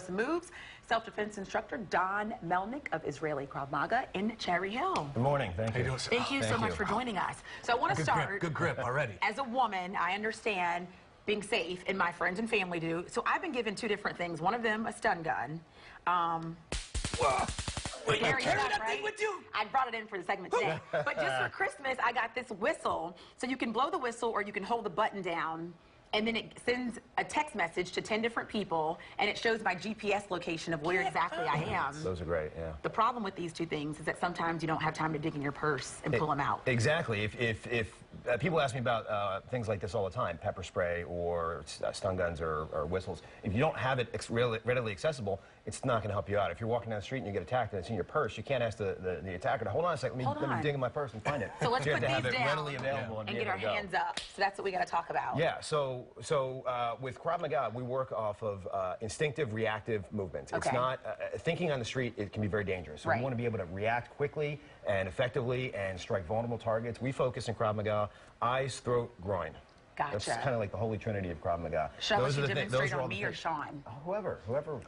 Some moves. Self-defense instructor Don Melnick of Israeli Krav Maga in Cherry Hill. Good morning. Thank you. Thank you so much for joining us. So I want to start. Good grip already. As a woman, I understand being safe, and my friends and family do. So I've been given two different things. One of them, a stun gun. Wait, you Carry carry that, that right? thing with you? I brought it in for the segment today. But just for Christmas, I got this whistle. So you can blow the whistle or you can hold the button down, and then it sends a text message to 10 different people, and it shows my GPS location of where exactly I am. Those are great, yeah. The problem with these two things is that sometimes you don't have time to dig in your purse and pull them out. Exactly. If people ask me about things like this all the time, pepper spray or stun guns or whistles, if you don't have it readily accessible, it's not going to help you out. If you're walking down the street and you get attacked and it's in your purse, you can't ask the attacker to hold on a second, let me dig in my purse and find it. So let's you put have to have these it down readily available and get our hands up. So that's what we got to talk about. Yeah, so with Krav Maga, we work off of instinctive, reactive movements. It's not, thinking on the street, it can be very dangerous. So we want to be able to react quickly and effectively and strike vulnerable targets. We focus in Krav Maga, eyes, throat, groin. Gotcha. That's kind of like the holy trinity of Krav Maga. Shall we demonstrate on me or Sean? Whoever.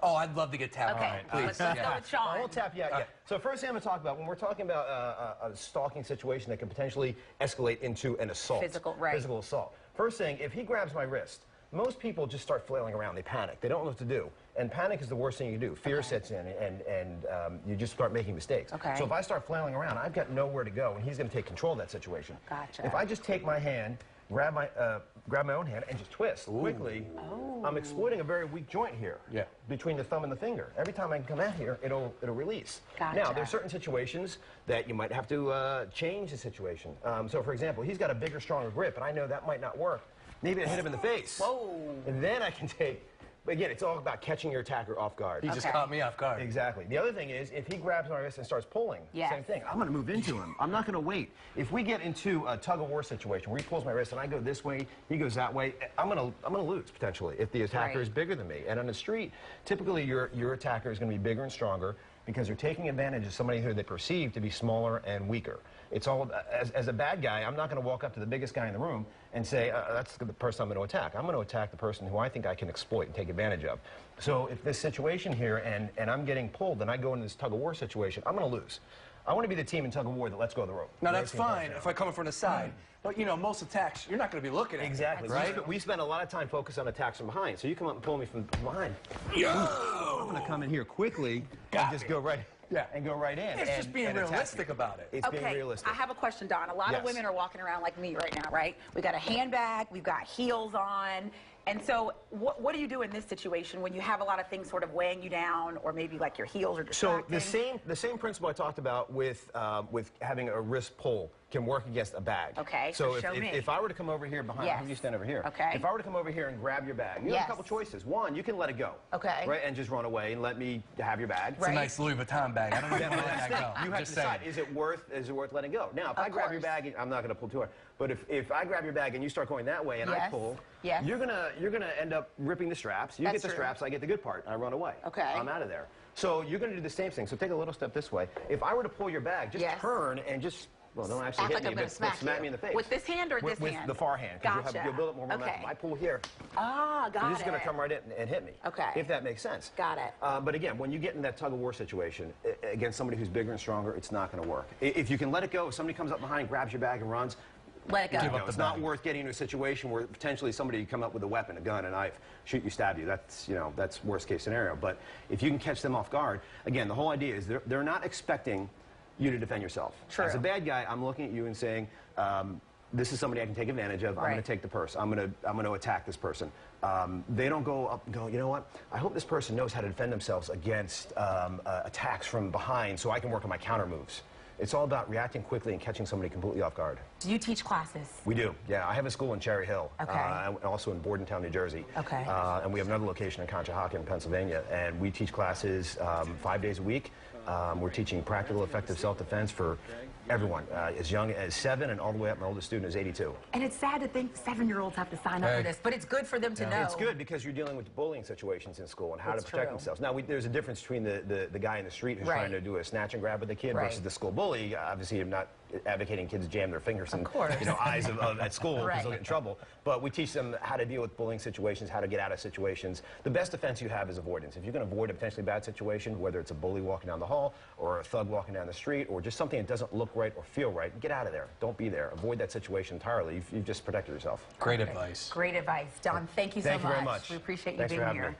Oh, I'd love to get tapped. Okay, All right, please. let's go with Sean. I'll tap you out, yeah. So first thing I'm going to talk about, when we're talking about a stalking situation that can potentially escalate into an assault. Physical assault. First thing, if he grabs my wrist, most people just start flailing around. They panic. They don't know what to do. And panic is the worst thing you can do. Fear sets in, and you just start making mistakes. So if I start flailing around, I've got nowhere to go, and he's going to take control of that situation. Gotcha. If I just take my hand, grab my own hand, and just twist quickly, I'm exploiting a very weak joint here between the thumb and the finger. Every time I can come out here, it'll release. Gotcha. Now, there's certain situations that you might have to change the situation. So, for example, he's got a bigger, stronger grip, and I know that might not work. Maybe I hit him in the face. And then I can take... But again, it's all about catching your attacker off guard. He just caught me off guard. Exactly. The other thing is, if he grabs my wrist and starts pulling, same thing. I'm going to move into him. I'm not going to wait. If we get into a tug-of-war situation where he pulls my wrist and I go this way, he goes that way, I'm going to lose, potentially, if the attacker is bigger than me. And on the street, typically your attacker is going to be bigger and stronger because they're taking advantage of somebody who they perceive to be smaller and weaker. It's all, as a bad guy, I'm not going to walk up to the biggest guy in the room and say, that's the person I'm going to attack. I'm going to attack the person who I think I can exploit and take advantage of. So if this situation here, and I'm getting pulled, and I go into this tug-of-war situation, I'm going to lose. I want to be the team in tug-of-war that lets go of the rope. Now, that's fine if I come in from the side. But, you know, most attacks, you're not going to be looking at Exactly. right? We spend a lot of time focused on attacks from behind. So you come up and pull me from behind. Yo! I'm going to come in here quickly and just go right... and go right in. It's just being realistic about it. It's being realistic. I have a question, Don. A lot of women are walking around like me right now, right? We got a handbag, we've got heels on. And so what do you do in this situation when you have a lot of things sort of weighing you down, or maybe like your heels are distracting? So the same principle I talked about with having a wrist pull can work against a bag. Okay, so me. if I were to come over here behind, you stand over here. Okay. If I were to come over here and grab your bag, you have a couple choices. One, you can let it go. Okay. Right, and just run away and let me have your bag. It's a nice Louis Vuitton bag. I don't know if I let that go. You have to decide, is it worth letting go? Now, if I grab your bag, I'm not going to pull too hard. But if I grab your bag and you start going that way and I pull, you're gonna end up ripping the straps. You get the straps, I get the good part. I run away. Okay. I'm out of there. So you're going to do the same thing. So take a little step this way. If I were to pull your bag, just turn and just, well, don't actually hit me, but smack me in the face. With this hand or this hand? With the far hand. Gotcha. You'll build up more momentum. I pull here. Ah, got it. You're just going to come right in and hit me. Okay. If that makes sense. Got it. But again, when you get in that tug-of-war situation, against somebody who's bigger and stronger, it's not going to work. If you can let it go, if somebody comes up behind, grabs your bag and runs, let it go. It's not worth getting into a situation where potentially somebody come up with a weapon, a gun, a knife, shoot you, stab you. That's, that's worst case scenario. But if you can catch them off guard, again, the whole idea is they're not expecting you to defend yourself. True. As a bad guy, I'm looking at you and saying, this is somebody I can take advantage of. I'm going to take the purse. I'm going to attack this person. They don't go up and go, you know what? I hope this person knows how to defend themselves against attacks from behind so I can work on my counter moves. It's all about reacting quickly and catching somebody completely off guard. Do you teach classes? We do, yeah. I have a school in Cherry Hill, and also in Bordentown, New Jersey. Okay. And we have another location in Conshohocken, Pennsylvania, and we teach classes 5 days a week. We're teaching practical, effective self-defense for everyone, as young as 7 and all the way up. My oldest student is 82. And it's sad to think 7-year-olds have to sign up for this, but it's good for them to know. It's good because you're dealing with bullying situations in school and how to protect themselves. Now, there's a difference between the guy in the street who's trying to do a snatch and grab with the kid versus the school bully. Obviously, I'm not advocating kids jam their fingers in eyes at school because they'll get in trouble. But we teach them how to deal with bullying situations, how to get out of situations. The best defense you have is avoidance. If you can avoid a potentially bad situation, whether it's a bully walking down the hall or a thug walking down the street or just something that doesn't look right or feel right, get out of there. Don't be there. Avoid that situation entirely. You've just protected yourself. Great advice. Great advice. Don, thank you so much. Thank you very much. We appreciate you being here.